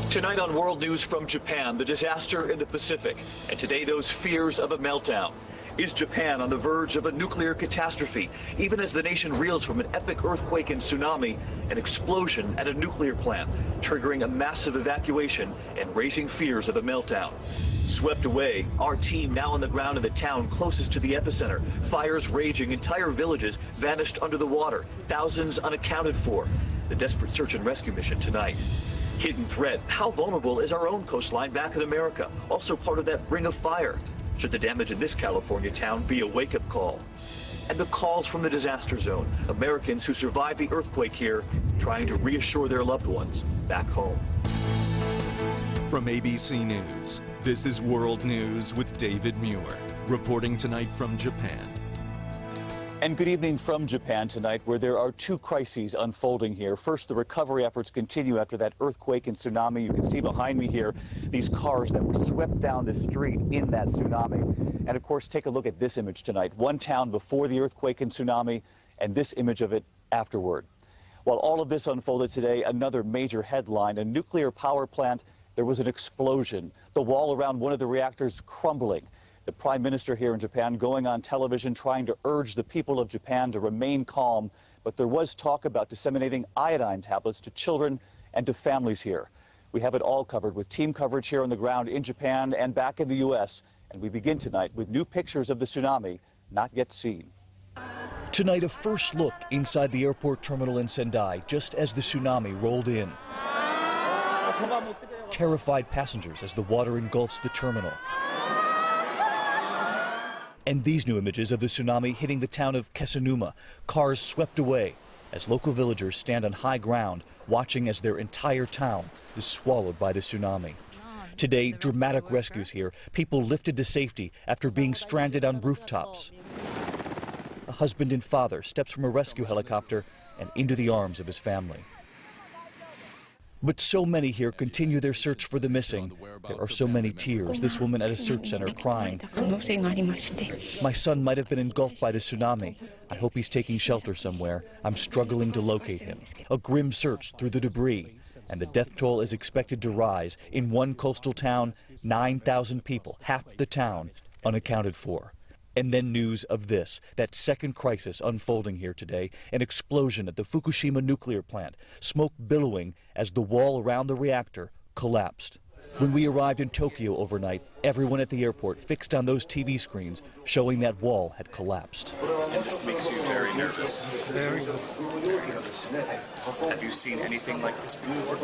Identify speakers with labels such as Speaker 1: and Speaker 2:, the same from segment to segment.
Speaker 1: Tonight on World News from Japan, the disaster in the Pacific, and today those fears of a meltdown. Is Japan on the verge of a nuclear catastrophe, even as the nation reels from an epic earthquake and tsunami, an explosion at a nuclear plant, triggering a massive evacuation and raising fears of a meltdown? Swept away, our team now on the ground in the town closest to the epicenter. Fires raging, entire villages vanished under the water, thousands unaccounted for. The desperate search and rescue mission tonight. Hidden threat, how vulnerable is our own coastline back in America? Also part of that ring of fire. Should the damage in this California town be a wake-up call? And the calls from the disaster zone, Americans who survived the earthquake here, trying to reassure their loved ones back home.
Speaker 2: From ABC News, this is World News with David Muir, reporting tonight from Japan.
Speaker 1: And good evening from Japan tonight, where there are two crises unfolding here. First, the recovery efforts continue after that earthquake and tsunami. You can see behind me here these cars that were swept down the street in that tsunami. And of course, take a look at this image tonight. One town before the earthquake and tsunami, and this image of it afterward. While all of this unfolded today, another major headline, a nuclear power plant, there was an explosion. The wall around one of the reactors crumbling. The Prime Minister here in Japan going on television trying to urge the people of Japan to remain calm, but there was talk about disseminating iodine tablets to children and to families here. We have it all covered with team coverage here on the ground in Japan and back in the U.S. And we begin tonight with new pictures of the tsunami not yet seen.
Speaker 3: Tonight, a first look inside the airport terminal in Sendai just as the tsunami rolled in. Terrified passengers as the water engulfs the terminal. And these new images of the tsunami hitting the town of Kesunuma. Cars swept away as local villagers stand on high ground watching as their entire town is swallowed by the tsunami. Today, dramatic rescues here. People lifted to safety after being stranded on rooftops. A husband and father steps from a rescue helicopter and into the arms of his family. But so many here continue their search for the missing. There are so many tears. This woman at a search center crying. My son might have been engulfed by the tsunami. I hope he's taking shelter somewhere. I'm struggling to locate him. A grim search through the debris. And the death toll is expected to rise. In one coastal town, 9,000 people, half the town, unaccounted for. And then news of this, that second crisis unfolding here today, an explosion at the Fukushima nuclear plant, smoke billowing as the wall around the reactor collapsed. When we arrived in Tokyo overnight, everyone at the airport fixed on those TV screens showing that wall had collapsed.
Speaker 4: And this makes you very nervous. Very nervous. Have you seen anything like this before?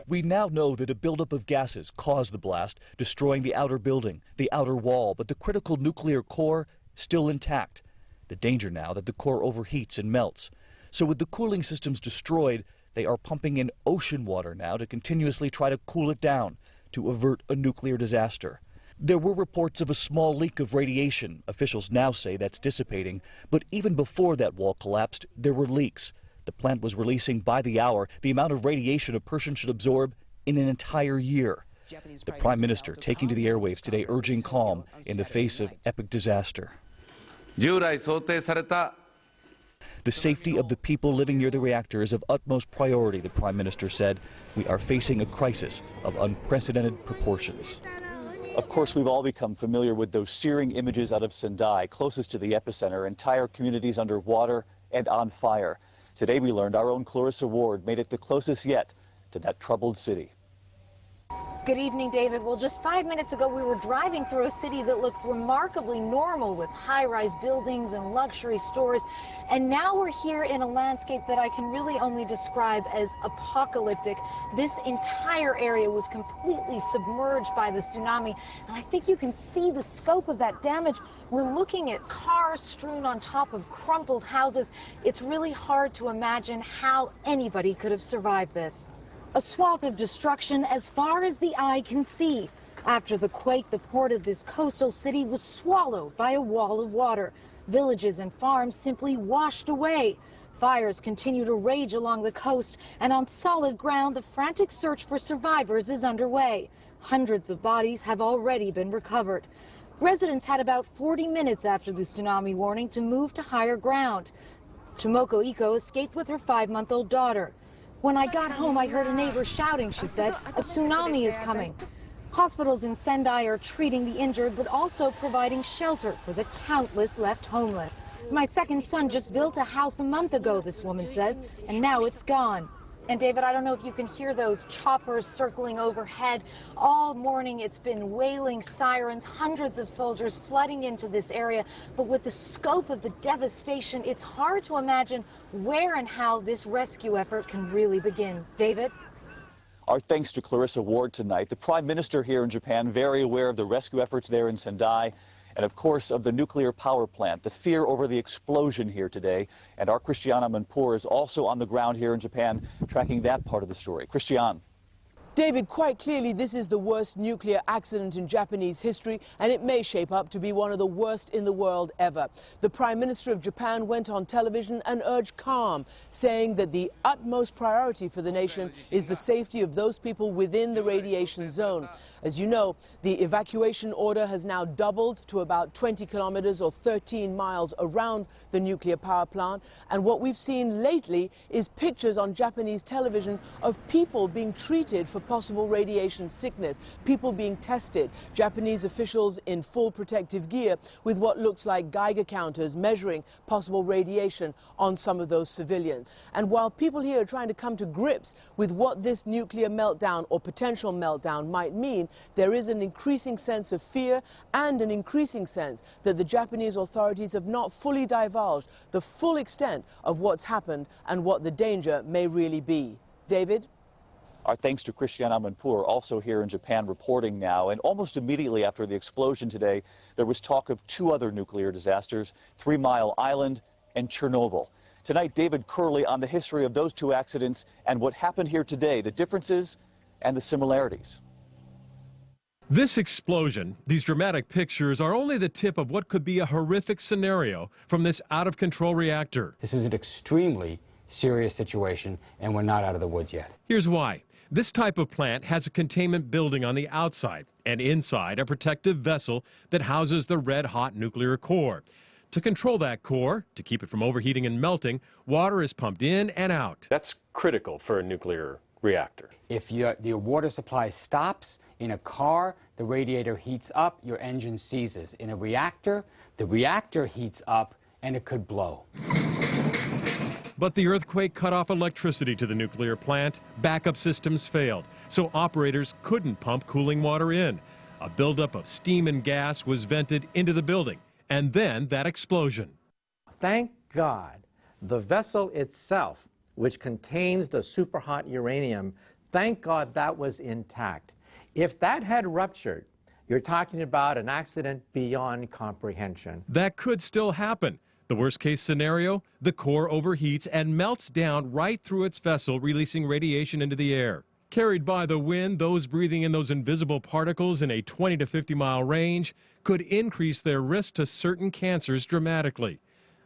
Speaker 3: We now know that a buildup of gases caused the blast, destroying the outer building, the outer wall, but the critical nuclear core still intact. The danger now that the core overheats and melts. So with the cooling systems destroyed, they are pumping in ocean water now to continuously try to cool it down to avert a nuclear disaster. There were reports of a small leak of radiation. Officials now say that's dissipating. But even before that wall collapsed, there were leaks. The plant was releasing by the hour the amount of radiation a person should absorb in an entire year. The Prime Minister taking to the airwaves today urging calm in the face of epic disaster. The safety of the people living near the reactor is of utmost priority, the Prime Minister said. We are facing a crisis of unprecedented proportions.
Speaker 1: Of course, we've all become familiar with those searing images out of Sendai, closest to the epicenter, entire communities under water and on fire. Today we learned our own Clarissa Ward made it the closest yet to that troubled city.
Speaker 5: Good evening, David. Well, just 5 minutes ago, we were driving through a city that looked remarkably normal with high-rise buildings and luxury stores. And now we're here in a landscape that I can really only describe as apocalyptic. This entire area was completely submerged by the tsunami. And I think you can see the scope of that damage. We're looking at cars strewn on top of crumpled houses. It's really hard to imagine how anybody could have survived this. A swath of destruction as far as the eye can see. After the quake, the port of this coastal city was swallowed by a wall of water. Villages and farms simply washed away. Fires continue to rage along the coast, and on solid ground, the frantic search for survivors is underway. Hundreds of bodies have already been recovered. Residents had about 40 minutes after the tsunami warning to move to higher ground. Tomoko Iko escaped with her 5-month-old daughter. When I got home, I heard a neighbor shouting, she said, a tsunami is coming. Hospitals in Sendai are treating the injured, but also providing shelter for the countless left homeless. My second son just built a house a month ago, this woman says, and now it's gone. And David, I don't know if you can hear those choppers circling overhead. All morning it's been wailing sirens, hundreds of soldiers flooding into this area. But with the scope of the devastation, it's hard to imagine where and how this rescue effort can really begin. David?
Speaker 1: Our thanks to Clarissa Ward tonight. The Prime Minister here in Japan, very aware of the rescue efforts there in Sendai, and of course of the nuclear power plant, the fear over the explosion here today. And our Christiana Manpour is also on the ground here in Japan, tracking that part of the story. Christiane.
Speaker 6: David, quite clearly this is the worst nuclear accident in Japanese history, and it may shape up to be one of the worst in the world ever. The Prime Minister of Japan went on television and urged calm, saying that the utmost priority for the nation is the safety of those people within the radiation zone. As you know, the evacuation order has now doubled to about 20 kilometers or 13 miles around the nuclear power plant, and what we've seen lately is pictures on Japanese television of people being treated for possible radiation sickness, people being tested, Japanese officials in full protective gear with what looks like Geiger counters measuring possible radiation on some of those civilians. And while people here are trying to come to grips with what this nuclear meltdown or potential meltdown might mean, there is an increasing sense of fear and an increasing sense that the Japanese authorities have not fully divulged the full extent of what's happened and what the danger may really be. David?
Speaker 1: Our thanks to Christiana Manpour, also here in Japan, reporting now. And almost immediately after the explosion today, there was talk of two other nuclear disasters, 3 Mile Island and Chernobyl. Tonight, David Curley on the history of those two accidents and what happened here today, the differences and the similarities.
Speaker 7: This explosion, these dramatic pictures, are only the tip of what could be a horrific scenario from this out-of-control reactor.
Speaker 8: This is an extremely serious situation, and we're not out of the woods yet.
Speaker 7: Here's why. This type of plant has a containment building on the outside, and inside a protective vessel that houses the red-hot nuclear core. To control that core, to keep it from overheating and melting, water is pumped in and out.
Speaker 9: That's critical for a nuclear reactor.
Speaker 8: If your water supply stops in a car, the radiator heats up, your engine seizes. In a reactor, the reactor heats up and it could blow.
Speaker 7: But the earthquake cut off electricity to the nuclear plant. Backup systems failed, so operators couldn't pump cooling water in. A buildup of steam and gas was vented into the building, and then that explosion.
Speaker 10: Thank God the vessel itself, which contains the superhot uranium, thank God that was intact. If that had ruptured, you're talking about an accident beyond comprehension.
Speaker 7: That could still happen. The worst-case scenario, the core overheats and melts down right through its vessel, releasing radiation into the air. Carried by the wind, those breathing in those invisible particles in a 20 to 50-mile range could increase their risk to certain cancers dramatically.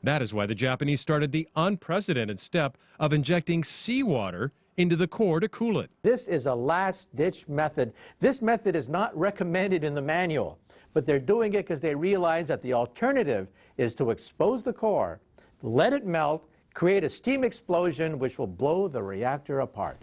Speaker 7: That is why the Japanese started the unprecedented step of injecting seawater into the core to cool it.
Speaker 10: This is a last-ditch method. This method is not recommended in the manual, but they're doing it because they realize that the alternative is to expose the core, let it melt, create a steam explosion which will blow the reactor apart.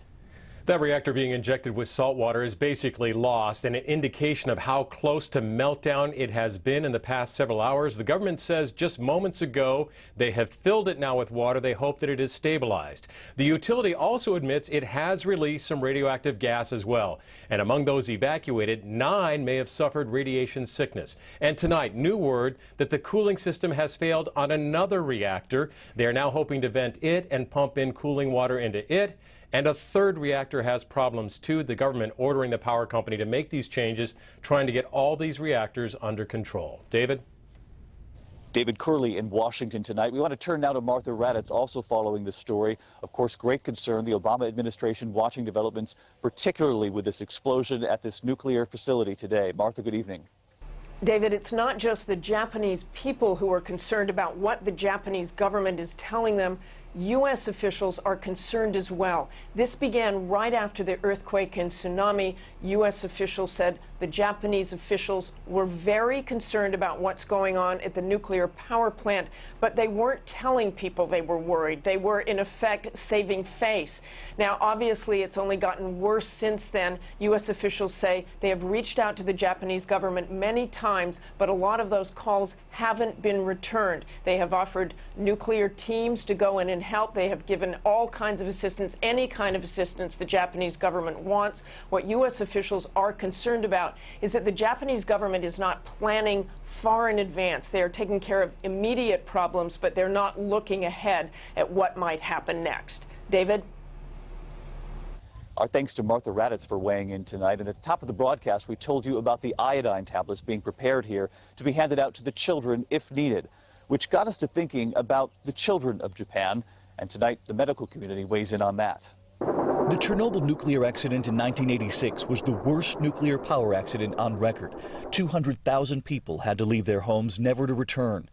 Speaker 9: That reactor being injected with salt water is basically lost, and an indication of how close to meltdown it has been in the past several hours. The government says just moments ago they have filled it now with water. They hope that it is stabilized. The utility also admits it has released some radioactive gas as well. And among those evacuated, 9 may have suffered radiation sickness. And tonight, new word that the cooling system has failed on another reactor. They are now hoping to vent it and pump in cooling water into it. And a third reactor has problems too. The government ordering the power company to make these changes, trying to get all these reactors under control. David?
Speaker 1: David Curley in Washington tonight. We want to turn now to Martha Raddatz, also following this story. Of course, great concern, the Obama administration watching developments, particularly with this explosion at this nuclear facility today. Martha, good evening.
Speaker 11: David, it's not just the Japanese people who are concerned about what the Japanese government is telling them. U.S. officials are concerned as well. This began right after the earthquake and tsunami. U.S. officials said the Japanese officials were very concerned about what's going on at the nuclear power plant, but they weren't telling people they were worried. They were, in effect, saving face. Now, obviously, it's only gotten worse since then. U.S. officials say they have reached out to the Japanese government many times, but a lot of those calls haven't been returned. They have offered nuclear teams to go in and help. They have given all kinds of assistance, any kind of assistance the Japanese government wants. What U.S. officials are concerned about is that the Japanese government is not planning far in advance. They are taking care of immediate problems, but they're not looking ahead at what might happen next. David?
Speaker 1: Our thanks to Martha Raddatz for weighing in tonight. And at the top of the broadcast, we told you about the iodine tablets being prepared here to be handed out to the children if needed, which got us to thinking about the children of Japan. And tonight, the medical community weighs in on that.
Speaker 3: The Chernobyl nuclear accident in 1986 was the worst nuclear power accident on record. 200,000 people had to leave their homes, never to return.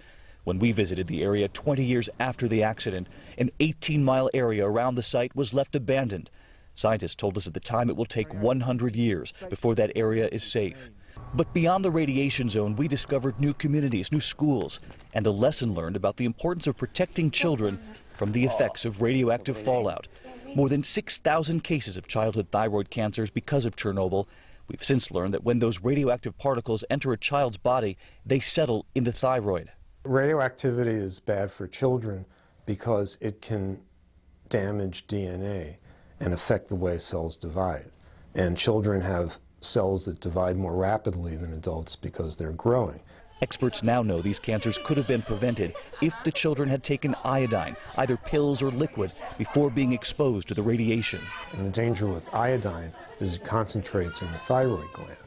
Speaker 3: When we visited the area 20 years after the accident, an 18-mile area around the site was left abandoned. Scientists told us at the time it will take 100 years before that area is safe. But beyond the radiation zone, we discovered new communities, new schools, and a lesson learned about the importance of protecting children from the effects of radioactive fallout. More than 6,000 cases of childhood thyroid cancers because of Chernobyl. We've since learned that when those radioactive particles enter a child's body, they settle in the thyroid.
Speaker 12: Radioactivity is bad for children because it can damage DNA and affect the way cells divide. And children have cells that divide more rapidly than adults because they're growing.
Speaker 3: Experts now know these cancers could have been prevented if the children had taken iodine, either pills or liquid, before being exposed to the radiation.
Speaker 12: And the danger with iodine is it concentrates in the thyroid gland.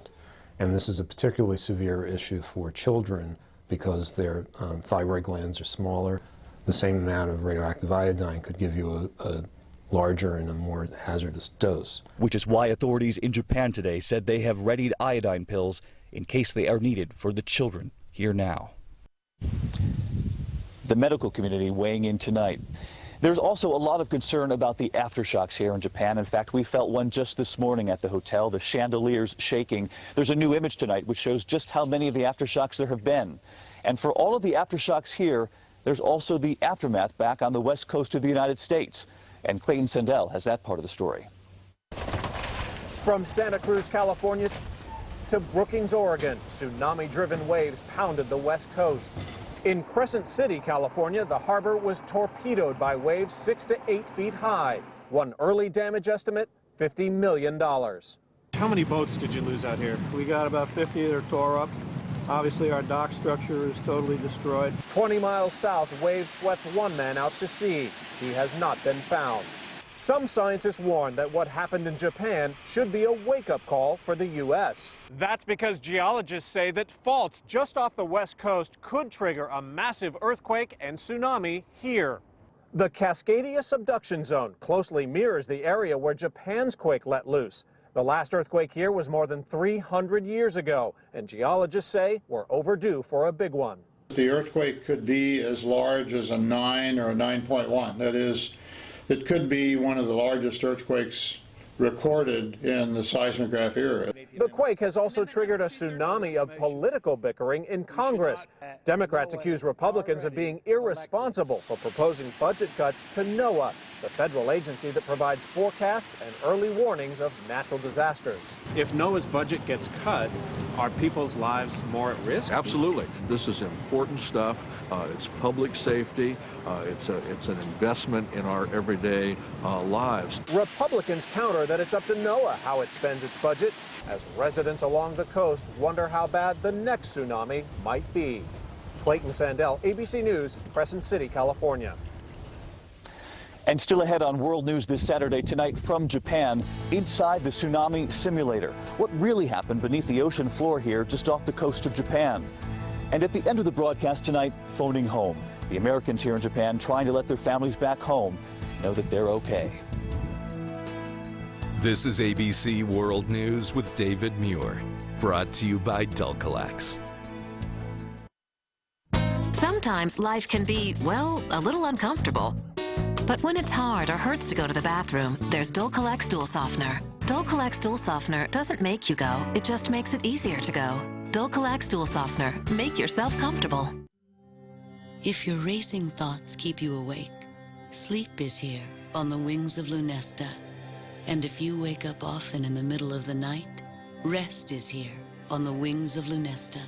Speaker 12: And this is a particularly severe issue for children because their thyroid glands are smaller. The same amount of radioactive iodine could give you a larger and a more hazardous dose.
Speaker 3: Which is why authorities in Japan today said they have readied iodine pills in case they are needed for the children here now.
Speaker 1: The medical community weighing in tonight. There's also a lot of concern about the aftershocks here in Japan. In fact, we felt one just this morning at the hotel, the chandeliers shaking. There's a new image tonight which shows just how many of the aftershocks there have been. And for all of the aftershocks here, there's also the aftermath back on the west coast of the United States. And Clayton Sandell has that part of the story.
Speaker 13: From Santa Cruz, California to Brookings, Oregon, tsunami-driven waves pounded the west coast. In Crescent City, California, the harbor was torpedoed by waves 6 to 8 feet high. One early damage estimate, $50 million.
Speaker 14: How many boats did you lose out here? We got about 50 that are tore up. Obviously, our dock structure is totally destroyed.
Speaker 13: 20 miles south, waves swept one man out to sea. He has not been found. Some scientists warn that what happened in Japan should be a wake-up call for the U.S. That's because geologists say that faults just off the west coast could trigger a massive earthquake and tsunami here. The Cascadia subduction zone closely mirrors the area where Japan's quake let loose. The last earthquake here was more than 300 years ago, and geologists say we're overdue for a big one.
Speaker 15: The earthquake could be as large as a 9 or a 9.1. That is, it could be one of the largest earthquakes recorded in the seismograph era.
Speaker 13: The quake has also triggered a tsunami of political bickering in Congress. Democrats accuse Republicans of being irresponsible for proposing budget cuts to NOAA, the federal agency that provides forecasts and early warnings of natural disasters.
Speaker 14: If NOAA's budget gets cut, are people's lives more at risk?
Speaker 16: Absolutely. This is important stuff. It's public safety. It's an investment in our everyday lives.
Speaker 13: Republicans counter that it's up to NOAA how it spends its budget, as residents along the coast wonder how bad the next tsunami might be. Clayton Sandell, ABC News, Crescent City, California.
Speaker 1: And still ahead on World News this Saturday tonight from Japan, inside the tsunami simulator. What really happened beneath the ocean floor here just off the coast of Japan? And at the end of the broadcast tonight, phoning home. The Americans here in Japan trying to let their families back home know that they're okay.
Speaker 2: This is ABC World News with David Muir, brought to you by Dulcolax.
Speaker 17: Sometimes life can be, well, a little uncomfortable. But when it's hard or hurts to go to the bathroom, there's Dulcolac Stool Softener. Dulcolac Stool Softener doesn't make you go, it just makes it easier to go. Dulcolac Stool Softener. Make yourself comfortable.
Speaker 18: If your racing thoughts keep you awake, sleep is here on the wings of Lunesta. And if you wake up often in the middle of the night, rest is here on the wings of Lunesta.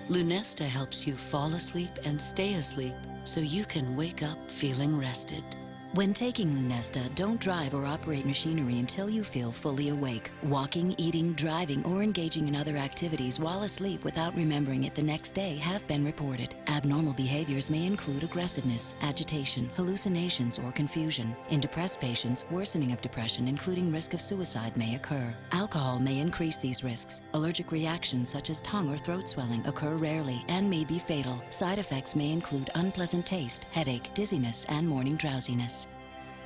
Speaker 18: Lunesta helps you fall asleep and stay asleep so you can wake up feeling rested.
Speaker 19: When taking Lunesta, don't drive or operate machinery until you feel fully awake. Walking, eating, driving, or engaging in other activities while asleep without remembering it the next day have been reported. Abnormal behaviors may include aggressiveness, agitation, hallucinations, or confusion. In depressed patients, worsening of depression, including risk of suicide, may occur. Alcohol may increase these risks. Allergic reactions such as tongue or throat swelling occur rarely and may be fatal. Side effects may include unpleasant taste, headache, dizziness, and morning drowsiness.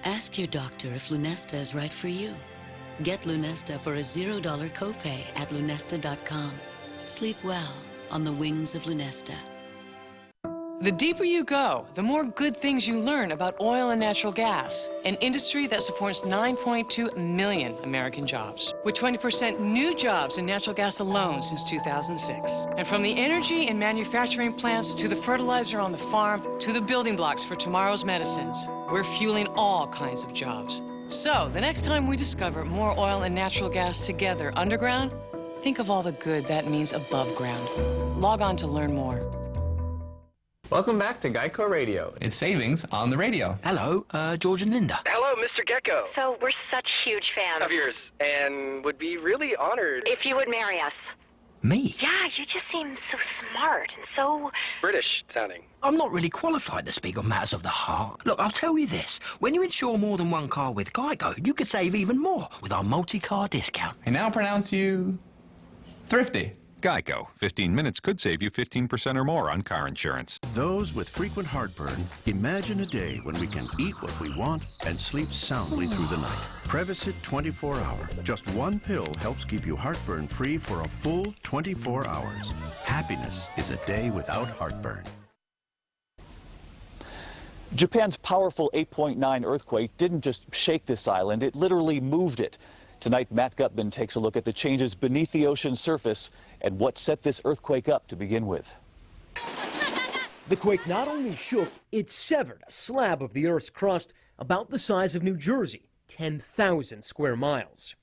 Speaker 18: Ask your doctor if Lunesta is right for you. Get Lunesta for a $0 copay at lunesta.com. Sleep well on the wings of Lunesta.
Speaker 20: The deeper you go, the more good things you learn about oil and natural gas, an industry that supports 9.2 million American jobs, with 20% new jobs in natural gas alone since 2006. And from the energy and manufacturing plants to the fertilizer on the farm to the building blocks for tomorrow's medicines, we're fueling all kinds of jobs. So the next time we discover more oil and natural gas together underground, think of all the good that means above ground. Log on to learn more.
Speaker 21: Welcome back to Geico Radio. It's savings on the radio.
Speaker 22: Hello, George and Linda.
Speaker 23: Hello, Mr. Gecko.
Speaker 24: So we're such huge fans
Speaker 23: Of yours, and would be really honored
Speaker 24: if you would marry us.
Speaker 22: Me?
Speaker 24: Yeah, you just seem so smart and so...
Speaker 23: British sounding.
Speaker 22: I'm not really qualified to speak on matters of the heart. Look, I'll tell you this. When you insure more than one car with Geico, you could save even more with our multi-car discount.
Speaker 21: I now pronounce you thrifty.
Speaker 25: Geico. 15 minutes could save you 15% or more on car insurance.
Speaker 26: Those with frequent heartburn, imagine a day when we can eat what we want and sleep soundly through the night. Prevacid 24-hour. Just one pill helps keep you heartburn free for a full 24 hours. Happiness is a day without heartburn.
Speaker 1: Japan's powerful 8.9 earthquake didn't just shake this island, it literally moved it. Tonight, Matt Gutman takes a look at the changes beneath the ocean's surface and what set this earthquake up to begin with.
Speaker 27: The quake not only shook, it severed a slab of the Earth's crust about the size of New Jersey, 10,000 square miles.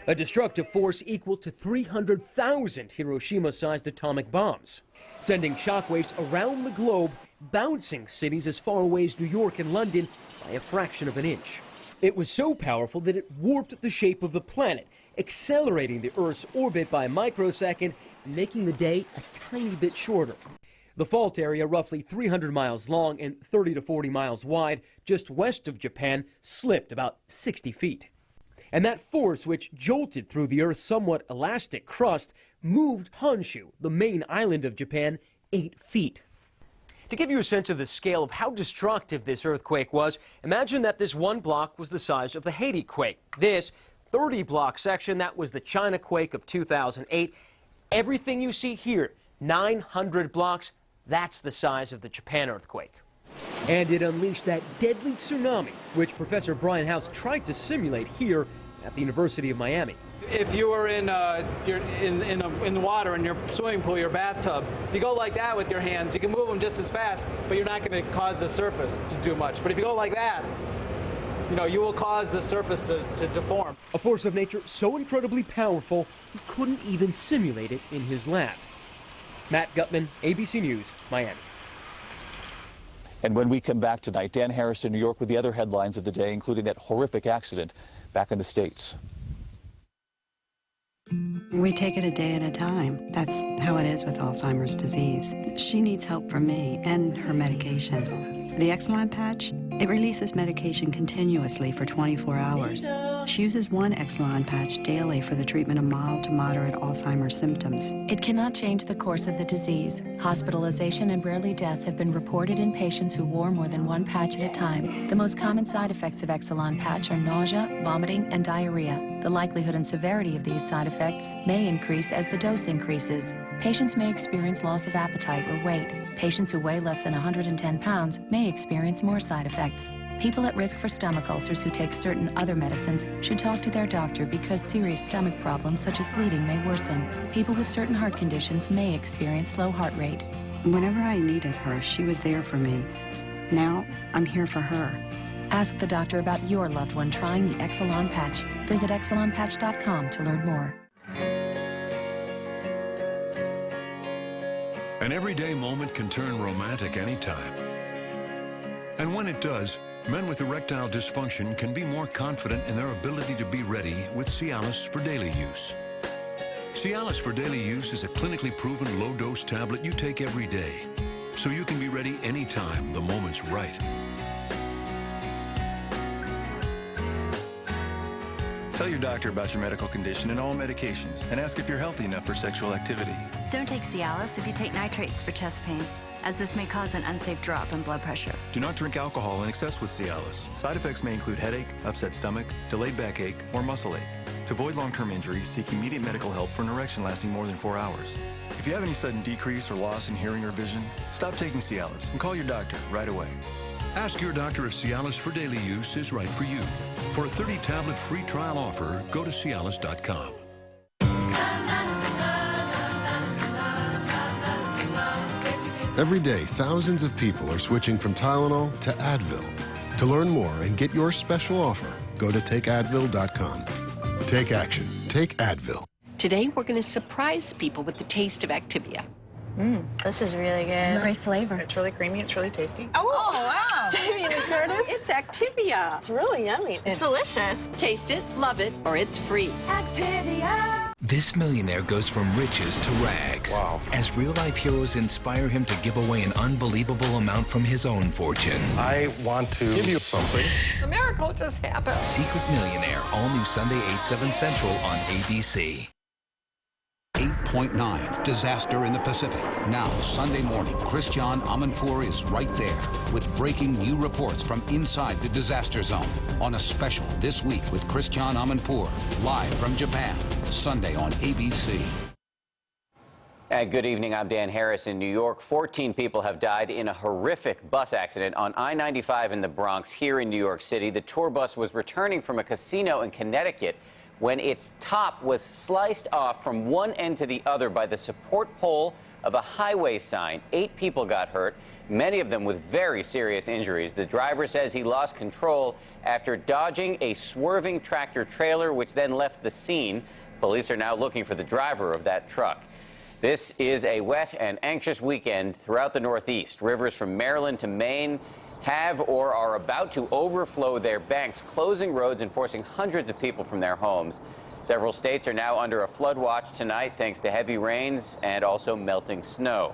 Speaker 27: A destructive force equal to 300,000 Hiroshima-sized atomic bombs, sending shockwaves around the globe, bouncing cities as far away as New York and London by a fraction of an inch. It was so powerful that it warped the shape of the planet, accelerating the Earth's orbit by a microsecond, making the day a tiny bit shorter. The fault area, roughly 300 miles long and 30 to 40 miles wide, just west of Japan, slipped about 60 feet. And that force, which jolted through the Earth's somewhat elastic crust, moved Honshu, the main island of Japan, 8 feet. To give you a sense of the scale of how destructive this earthquake was, imagine that this one block was the size of the Haiti quake. This 30-block section, that was the China quake of 2008. Everything you see here, 900 blocks, that's the size of the Japan earthquake. And it unleashed that deadly tsunami, which Professor Brian House tried to simulate here at the University of Miami.
Speaker 28: If you were in the water in your swimming pool, your bathtub, if you go like that with your hands, you can move them just as fast, but you're not going to cause the surface to do much. But if you go like that, you will cause the surface to deform.
Speaker 27: A force of nature so incredibly powerful, he couldn't even simulate it in his lab. Matt Gutman, ABC News, Miami.
Speaker 1: And when we come back tonight, Dan Harris in New York with the other headlines of the day, including that horrific accident back in the States.
Speaker 29: We take it a day at a time. That's how it is with Alzheimer's disease. She needs help from me and her medication. The Exelon patch, it releases medication continuously for 24 hours. She uses one Exelon patch daily for the treatment of mild to moderate Alzheimer's symptoms.
Speaker 30: It cannot change the course of the disease. Hospitalization and rarely death have been reported in patients who wore more than one patch at a time. The most common side effects of Exelon patch are nausea, vomiting, and diarrhea. The likelihood and severity of these side effects may increase as the dose increases. Patients may experience loss of appetite or weight. Patients who weigh less than 110 pounds may experience more side effects. People at risk for stomach ulcers who take certain other medicines should talk to their doctor because serious stomach problems such as bleeding may worsen. People with certain heart conditions may experience slow heart rate.
Speaker 29: Whenever I needed her, she was there for me. Now, I'm here for her.
Speaker 30: Ask the doctor about your loved one trying the Exelon patch. Visit exelonpatch.com to learn more.
Speaker 3: An everyday moment can turn romantic anytime. And when it does, men with erectile dysfunction can be more confident in their ability to be ready with Cialis for daily use. Cialis for daily use is a clinically proven low-dose tablet you take every day, so you can be ready anytime the moment's right.
Speaker 4: Tell your doctor about your medical condition and all medications, and ask if you're healthy enough for sexual activity.
Speaker 5: Don't take Cialis if you take nitrates for chest pain, as this may cause an unsafe drop in blood pressure.
Speaker 4: Do not drink alcohol in excess with Cialis. Side effects may include headache, upset stomach, delayed backache, or muscle ache. To avoid long-term injury, seek immediate medical help for an erection lasting more than 4 hours. If you have any sudden decrease or loss in hearing or vision, stop taking Cialis and call your doctor right away.
Speaker 3: Ask your doctor if Cialis for daily use is right for you. For a 30-tablet free trial offer, go to Cialis.com.
Speaker 6: Every day, thousands of people are switching from Tylenol to Advil. To learn more and get your special offer, go to takeadvil.com. Take action. Take Advil.
Speaker 7: Today, we're going to surprise people with the taste of Activia.
Speaker 24: This is really good.
Speaker 7: Great flavor.
Speaker 24: It's really creamy. It's really tasty.
Speaker 7: Oh, wow.
Speaker 24: Jamie and Curtis.
Speaker 7: It's Activia.
Speaker 24: It's really yummy. It's delicious.
Speaker 7: Taste it, love it, or it's free. Activia.
Speaker 8: This millionaire goes from riches to rags.
Speaker 6: Wow.
Speaker 8: As real-life heroes inspire him to give away an unbelievable amount from his own fortune.
Speaker 6: I want to give you something.
Speaker 7: A miracle just happened.
Speaker 8: Secret Millionaire, all new Sunday 8/7 Central on ABC.
Speaker 9: 8.9, disaster in the Pacific. Now, Sunday morning, Christian Amanpour is right there with breaking new reports from inside the disaster zone on a special This Week with Christian Amanpour, live from Japan, Sunday on ABC.
Speaker 10: And good evening, I'm Dan Harris in New York. 14 people have died in a horrific bus accident on I-95 in the Bronx here in New York City. The tour bus was returning from a casino in Connecticut when its top was sliced off from one end to the other by the support pole of a highway sign. 8 people got hurt, many of them with very serious injuries. The driver says he lost control after dodging a swerving tractor trailer, which then left the scene. Police are now looking for the driver of that truck. This is a wet and anxious weekend throughout the Northeast. Rivers from Maryland to Maine have or are about to overflow their banks, closing roads and forcing hundreds of people from their homes. Several states are now under a flood watch tonight thanks to heavy rains and also melting snow.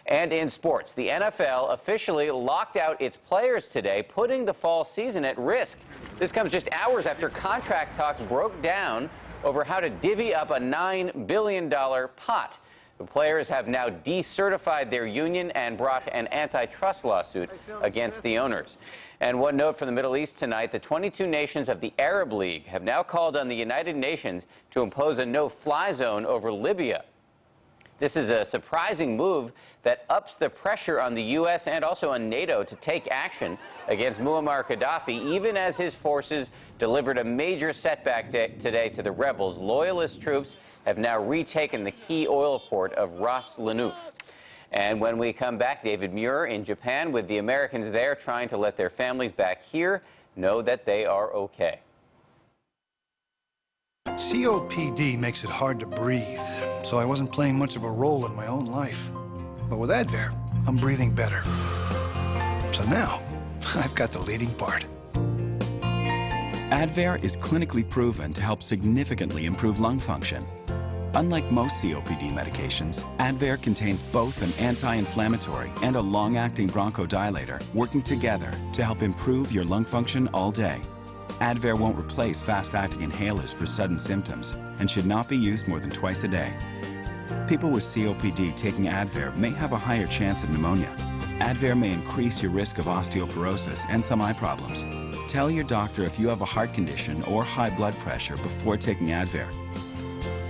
Speaker 10: And in sports, the NFL officially locked out its players today, putting the fall season at risk. This comes just hours after contract talks broke down over how to divvy up a $9 billion pot. The players have now decertified their union and brought an antitrust lawsuit against the owners. And one note from the Middle East tonight, the 22 nations of the Arab League have now called on the United Nations to impose a no-fly zone over Libya. This is a surprising move that ups the pressure on the U.S. and also on NATO to take action against Muammar Gaddafi, even as his forces delivered a major setback today to the rebels. Loyalist troops have now retaken the key oil port of Ras Lanuf. And when we come back, David Muir in Japan with the Americans there trying to let their families back here know that they are okay.
Speaker 11: COPD makes it hard to breathe, so I wasn't playing much of a role in my own life. But with Advair, I'm breathing better. So now, I've got the leading part.
Speaker 12: Advair is clinically proven to help significantly improve lung function. Unlike most COPD medications, Advair contains both an anti-inflammatory and a long-acting bronchodilator working together to help improve your lung function all day. Advair won't replace fast-acting inhalers for sudden symptoms and should not be used more than twice a day. People with COPD taking Advair may have a higher chance of pneumonia. Advair may increase your risk of osteoporosis and some eye problems. Tell your doctor if you have a heart condition or high blood pressure before taking Advair.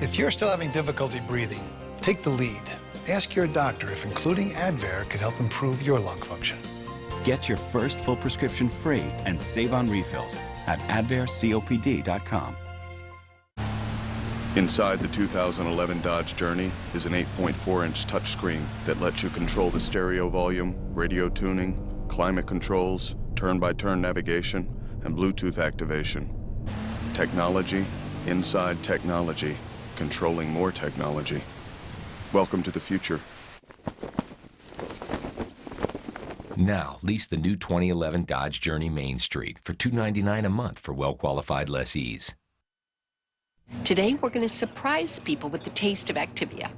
Speaker 11: If you're still having difficulty breathing, take the lead. Ask your doctor if including Advair could help improve your lung function.
Speaker 12: Get your first full prescription free and save on refills at advaircopd.com.
Speaker 26: Inside the 2011 Dodge Journey is an 8.4-inch touchscreen that lets you control the stereo volume, radio tuning, climate controls, turn-by-turn navigation, and Bluetooth activation. Technology, inside technology, controlling more technology. Welcome to the future.
Speaker 2: Now, lease the new 2011 Dodge Journey Main Street for $299 a month for well-qualified lessees.
Speaker 7: Today, we're going to surprise people with the taste of Activia.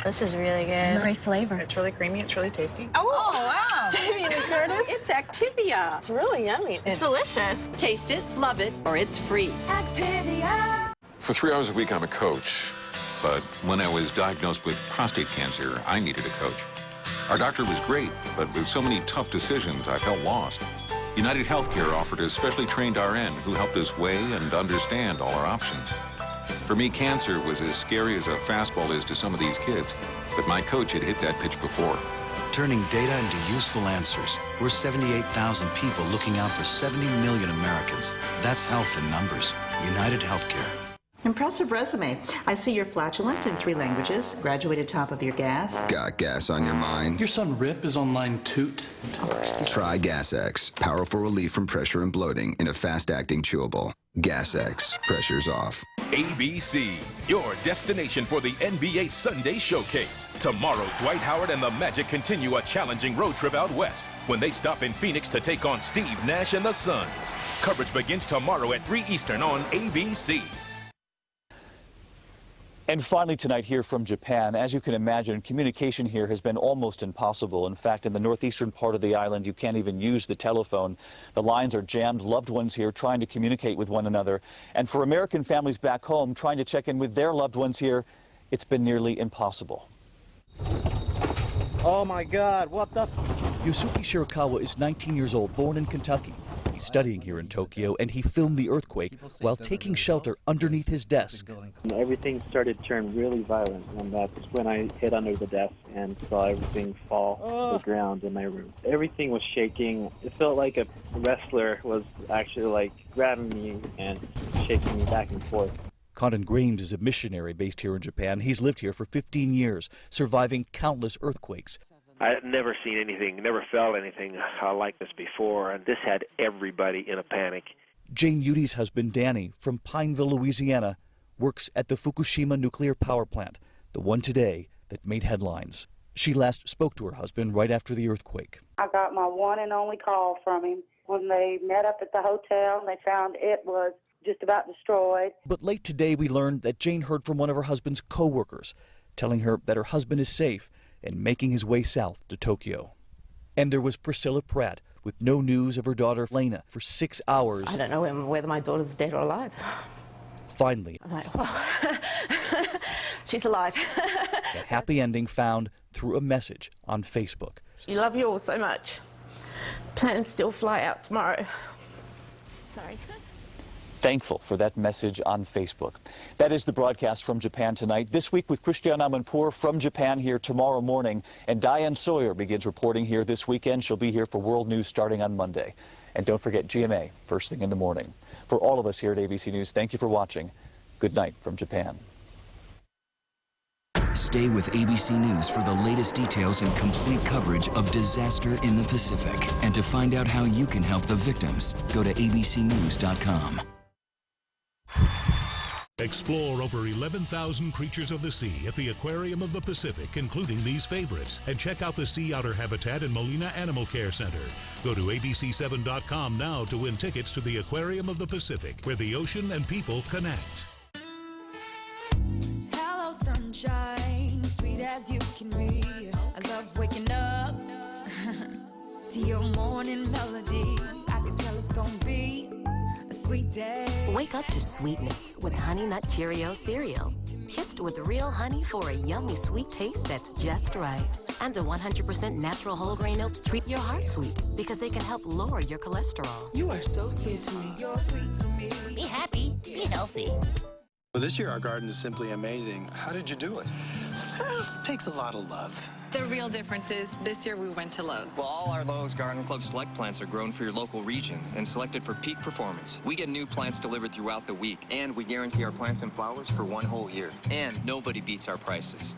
Speaker 24: This is really good.
Speaker 5: Great flavor.
Speaker 24: It's really creamy. It's really tasty.
Speaker 7: Oh, wow.
Speaker 24: Jamie and Curtis.
Speaker 7: It's Activia.
Speaker 24: It's really yummy. It's delicious.
Speaker 7: Taste it, love it, or it's free.
Speaker 24: Activia.
Speaker 25: For 3 hours a week, I'm a coach. But when I was diagnosed with prostate cancer, I needed a coach. Our doctor was great, but with so many tough decisions, I felt lost. United Healthcare offered a specially trained RN who helped us weigh and understand all our options. For me, cancer was as scary as a fastball is to some of these kids, but my coach had hit that pitch before.
Speaker 13: Turning data into useful answers. We're 78,000 people looking out for 70 million Americans. That's health in numbers. United Healthcare.
Speaker 14: Impressive resume. I see you're flatulent in 3 languages, graduated top of your gas.
Speaker 15: Got gas on your mind?
Speaker 16: Your son Rip is on line toot.
Speaker 15: Try Gas X. Powerful relief from pressure and bloating in a fast-acting chewable. Gas X. Pressure's off.
Speaker 17: ABC, your destination for the NBA Sunday Showcase. Tomorrow, Dwight Howard and the Magic continue a challenging road trip out west when they stop in Phoenix to take on Steve Nash and the Suns. Coverage begins tomorrow at 3 Eastern on ABC.
Speaker 1: And finally tonight here from Japan, as you can imagine, communication here has been almost impossible. In fact, in the northeastern part of the island, you can't even use the telephone. The lines are jammed, loved ones here trying to communicate with one another. And for American families back home trying to check in with their loved ones here, it's been nearly impossible.
Speaker 18: Oh my God, what the?
Speaker 19: Yosuke Shirakawa is 19 years old, born in Kentucky. He's studying here in Tokyo, and he filmed the earthquake while taking shelter underneath his desk.
Speaker 20: Everything started to turn really violent, and that's when I hid under the desk and saw everything fall to the ground in my room. Everything was shaking. It felt like a wrestler was actually like grabbing me and shaking me back and forth.
Speaker 19: Condon Grames is a missionary based here in Japan. He's lived here for 15 years, surviving countless earthquakes.
Speaker 23: I've never seen anything, never felt anything like this before, and this had everybody in a panic.
Speaker 19: Jane Udy's husband, Danny, from Pineville, Louisiana, works at the Fukushima nuclear power plant, the one today that made headlines. She last spoke to her husband right after the earthquake.
Speaker 31: I got my one and only call from him when they met up at the hotel, and they found it was just about destroyed.
Speaker 19: But late today, we learned that Jane heard from one of her husband's co-workers, telling her that her husband is safe and making his way south to Tokyo. And there was Priscilla Pratt, with no news of her daughter Lena for 6 hours.
Speaker 24: I don't know whether my daughter's dead or alive.
Speaker 19: Finally,
Speaker 24: I'm like, well, she's alive.
Speaker 19: a happy ending found through a message on Facebook.
Speaker 24: You love you all so much. Plan to still fly out tomorrow. Sorry.
Speaker 1: Thankful for that message on Facebook. That is the broadcast from Japan tonight. This week with Christiane Amanpour from Japan here tomorrow morning. And Diane Sawyer begins reporting here this weekend. She'll be here for World News starting on Monday. And don't forget GMA, first thing in the morning. For all of us here at ABC News, thank you for watching. Good night from Japan.
Speaker 32: Stay with ABC News for the latest details and complete coverage of disaster in the Pacific. And to find out how you can help the victims, go to abcnews.com.
Speaker 33: Explore over 11,000 creatures of the sea at the Aquarium of the Pacific, including these favorites, and check out the sea otter habitat in Molina Animal Care Center. Go to abc7.com now to win tickets to the Aquarium of the Pacific, where the ocean and people connect.
Speaker 34: Hello, sunshine, sweet as you can be. I love waking up to your morning melody. I can tell it's gonna be a sweet day.
Speaker 35: Wake up to sweetness with Honey Nut Cheerio cereal. Kissed with real honey for a yummy sweet taste that's just right. And the 100% natural whole grain oats treat your heart sweet because they can help lower your cholesterol.
Speaker 34: You are so sweet to me. You're sweet to me.
Speaker 35: Be happy, be healthy.
Speaker 36: Well, this year our garden is simply amazing.
Speaker 11: How did you do it?
Speaker 36: Well, it takes a lot of love.
Speaker 3: The real difference is this year we went to Lowe's.
Speaker 4: Well, all our Lowe's Garden Club Select plants are grown for your local region and selected for peak performance. We get new plants delivered throughout the week, and we guarantee our plants and flowers for 1 whole year. And nobody beats our prices.